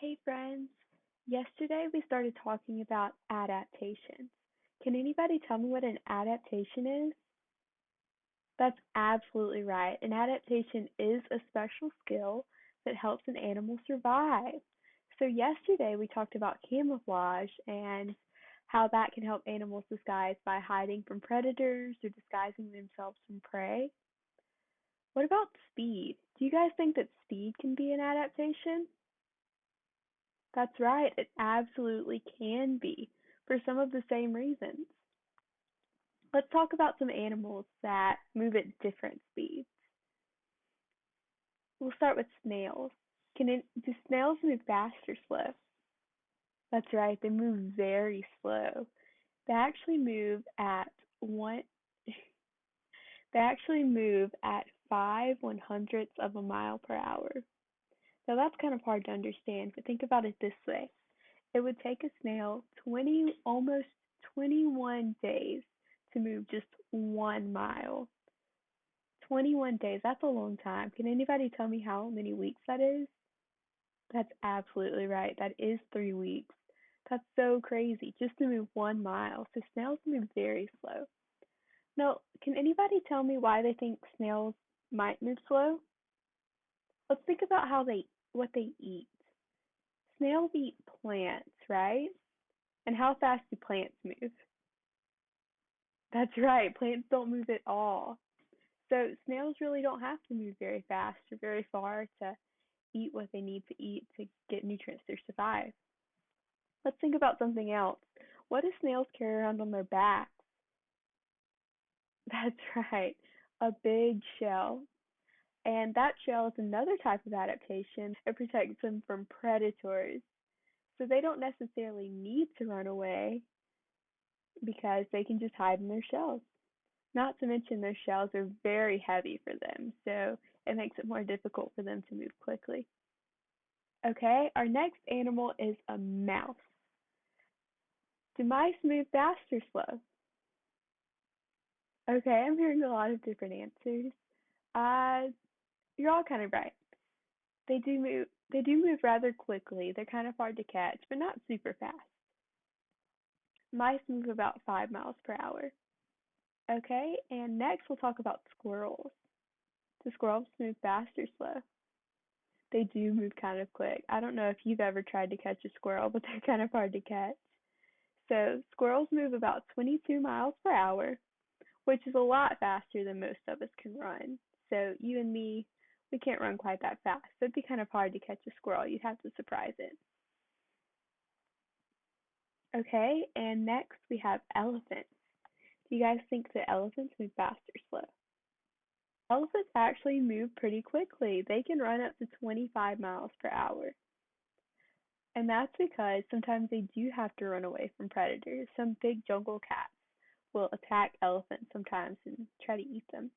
Hey friends, yesterday we started talking about adaptations. Can anybody tell me what an adaptation is? That's absolutely right. An adaptation is a special skill that helps an animal survive. So, yesterday we talked about camouflage and how that can help animals disguise by hiding from predators or disguising themselves from prey. What about speed? Do you guys think that speed can be an adaptation? That's right, it absolutely can be, for some of the same reasons. Let's talk about some animals that move at different speeds. We'll start with snails. Do snails move fast or slow? That's right, they move very slow. They actually move at one they actually move at 5/100ths of a mile per hour. Now that's kind of hard to understand, but think about it this way. It would take a snail almost 21 days to move just 1 mile. 21 days, that's a long time. Can anybody tell me how many weeks that is? That's absolutely right. That is 3 weeks. That's so crazy, just to move 1 mile. So snails move very slow. Now, can anybody tell me why they think snails might move slow? Let's think about what they eat. Snails eat plants, right? And how fast do plants move? That's right, plants don't move at all. So snails really don't have to move very fast or very far to eat what they need to eat to get nutrients to survive. Let's think about something else. What do snails carry around on their backs? That's right, a big shell. And that shell is another type of adaptation. It protects them from predators. So they don't necessarily need to run away because they can just hide in their shells. Not to mention their shells are very heavy for them, so it makes it more difficult for them to move quickly. Okay, our next animal is a mouse. Do mice move fast or slow? Okay, I'm hearing a lot of different answers. Uh, you're all kind of right. They do move rather quickly. They're kind of hard to catch, but not super fast. Mice move about 5 miles per hour. Okay, and next we'll talk about squirrels. Do squirrels move fast or slow? They do move kind of quick. I don't know if you've ever tried to catch a squirrel, but they're kind of hard to catch. So, squirrels move about 22 miles per hour, which is a lot faster than most of us can run. So, you and me, we can't run quite that fast. So, it'd be kind of hard to catch a squirrel. You'd have to surprise it. Okay, and next we have elephants. Do you guys think that elephants move fast or slow? Elephants actually move pretty quickly. They can run up to 25 miles per hour. And that's because sometimes they do have to run away from predators. Some big jungle cats will attack elephants sometimes and try to eat them.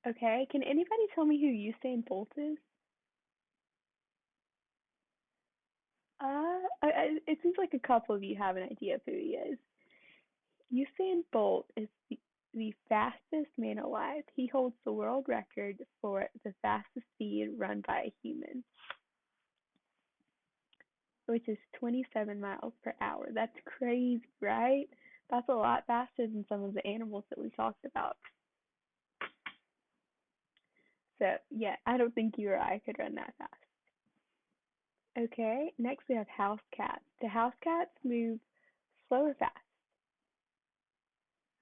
Okay, can anybody tell me who Usain Bolt is? It seems like a couple of you have an idea of who he is. Usain Bolt is the fastest man alive. He holds the world record for the fastest speed run by a human, which is 27 miles per hour. That's crazy, right? That's a lot faster than some of the animals that we talked about. So, yeah, I don't think you or I could run that fast. Okay, next we have house cats. Do house cats move slow or fast?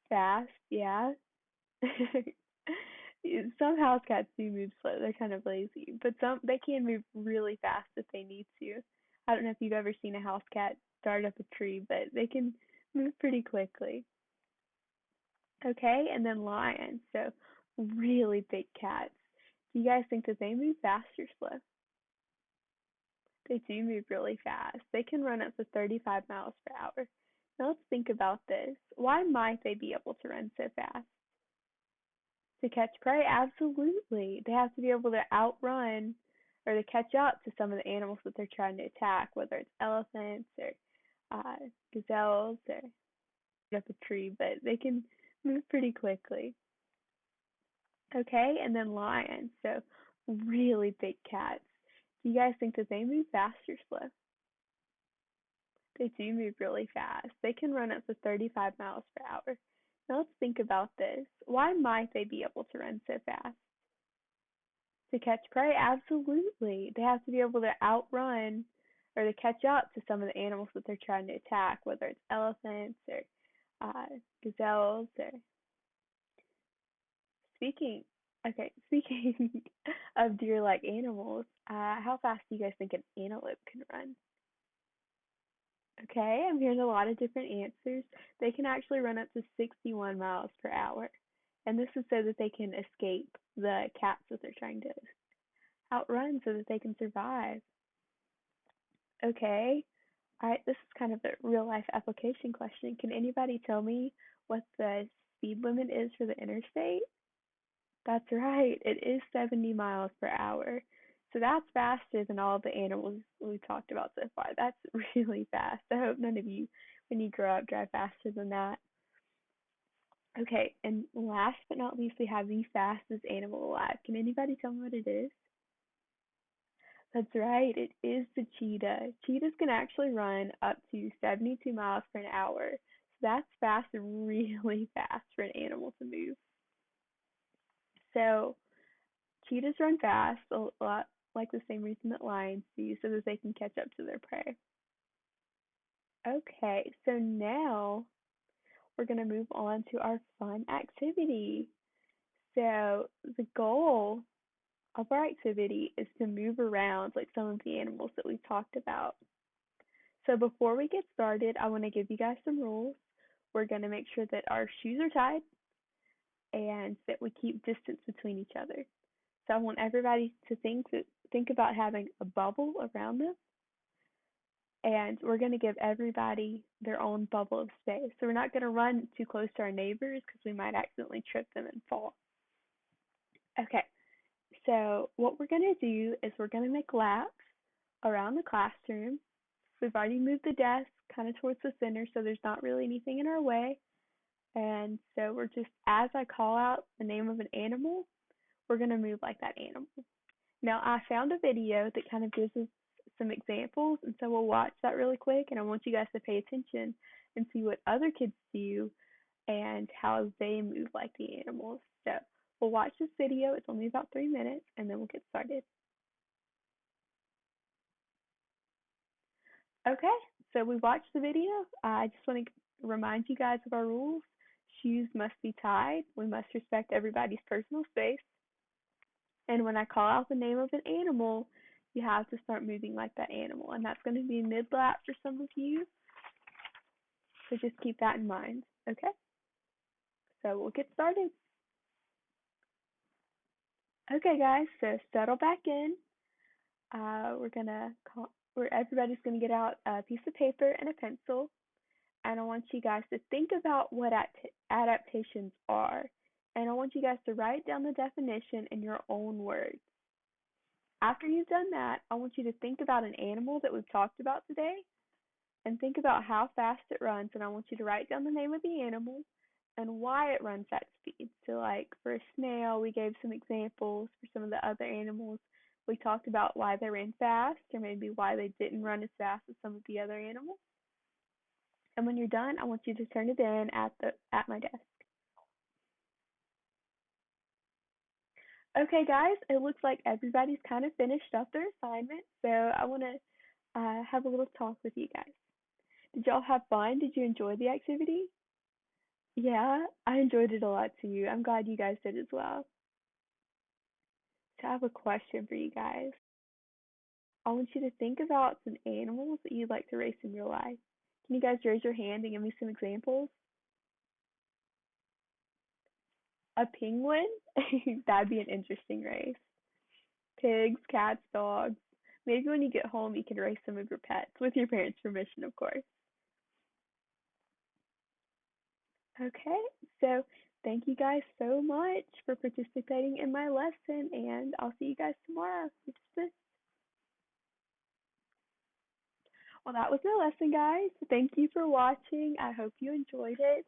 Fast, yeah. Some house cats do move slow. They're kind of lazy, but some they can move really fast if they need to. I don't know if you've ever seen a house cat dart up a tree, but they can move pretty quickly. Okay, and then lions. So really big cats. Do you guys think that they move fast or slow? They do move really fast. They can run up to 35 miles per hour. Now let's think about this. Why might they be able to run so fast? To catch prey? Absolutely. They have to be able to outrun or to catch up to some of the animals that they're trying to attack, whether it's elephants or uh, gazelles or up a tree, but they can move pretty quickly. Okay, and then lions. So really big cats. Do you guys think that they move fast or slow? They do move really fast. They can run up to 35 miles per hour. Now let's think about this. Why might they be able to run so fast? To catch prey? Absolutely. They have to be able to outrun or to catch up to some of the animals that they're trying to attack, whether it's elephants or uh, gazelles or speaking. Okay, speaking of deer-like animals, how fast do you guys think an antelope can run? Okay, I'm hearing a lot of different answers. They can actually run up to 61 miles per hour. And this is so that they can escape the cats that they're trying to outrun so that they can survive. Okay, all right, this is kind of a real life application question. Can anybody tell me what the speed limit is for the interstate? That's right, it is 70 miles per hour. So that's faster than all the animals we've talked about so far. That's really fast. I hope none of you, when you grow up, drive faster than that. Okay, and last but not least, we have the fastest animal alive. Can anybody tell me what it is? That's right, it is the cheetah. Cheetahs can actually run up to 72 miles per hour. So that's fast, really fast for an animal to move. So cheetahs run fast, a lot like the same reason that lions do, so that they can catch up to their prey. Okay, so now we're going to move on to our fun activity. So the goal of our activity is to move around like some of the animals that we've talked about. So before we get started, I want to give you guys some rules. We're going to make sure that our shoes are tied and that we keep distance between each other. So I want everybody to think about having a bubble around them, and we're going to give everybody their own bubble of space. So we're not going to run too close to our neighbors because we might accidentally trip them and fall. Okay, so what we're going to do is we're going to make laps around the classroom. We've already moved the desk kind of towards the center, so there's not really anything in our way. And so we're just, as I call out the name of an animal, we're going to move like that animal. Now, I found a video that kind of gives us some examples, and so we'll watch that really quick, and I want you guys to pay attention and see what other kids do and how they move like the animals. So we'll watch this video. It's only about 3 minutes, and then we'll get started. Okay, so we watched the video. I just want to remind you guys of our rules. Shoes must be tied. We must respect everybody's personal space. And when I call out the name of an animal, you have to start moving like that animal. And that's going to be mid-lap for some of you. So just keep that in mind, okay? So we'll get started. Okay, guys, so settle back in. Everybody's gonna get out a piece of paper and a pencil, and I want you guys to think about what adaptations are, and I want you guys to write down the definition in your own words. After you've done that, I want you to think about an animal that we've talked about today, and think about how fast it runs, and I want you to write down the name of the animal and why it runs that speed. So like for a snail, we gave some examples. For some of the other animals, we talked about why they ran fast or maybe why they didn't run as fast as some of the other animals. And when you're done, I want you to turn it in at my desk. Okay, guys, it looks like everybody's kind of finished up their assignment, so I want to have a little talk with you guys. Did y'all have fun? Did you enjoy the activity? Yeah, I enjoyed it a lot too. I'm glad you guys did as well. So I have a question for you guys. I want you to think about some animals that you'd like to race in real life. Can you guys raise your hand and give me some examples? A penguin? That'd be an interesting race. Pigs, cats, dogs. Maybe when you get home, you can race some of your pets with your parents' permission, of course. Okay, so thank you guys so much for participating in my lesson, and I'll see you guys tomorrow. Well, that was my lesson, guys. Thank you for watching. I hope you enjoyed it.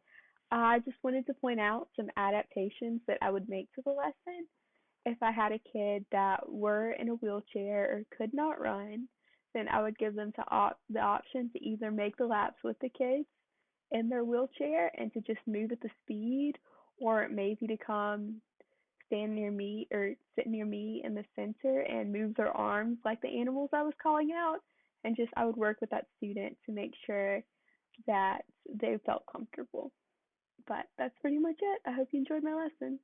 I just wanted to point out some adaptations that I would make to the lesson. if I had a kid that were in a wheelchair or could not run, then I would give them the option to either make the laps with the kids in their wheelchair and to just move at the speed, or maybe to come stand near me or sit near me in the center and move their arms like the animals I was calling out. And just I would work with that student to make sure that they felt comfortable. But that's pretty much it. I hope you enjoyed my lesson.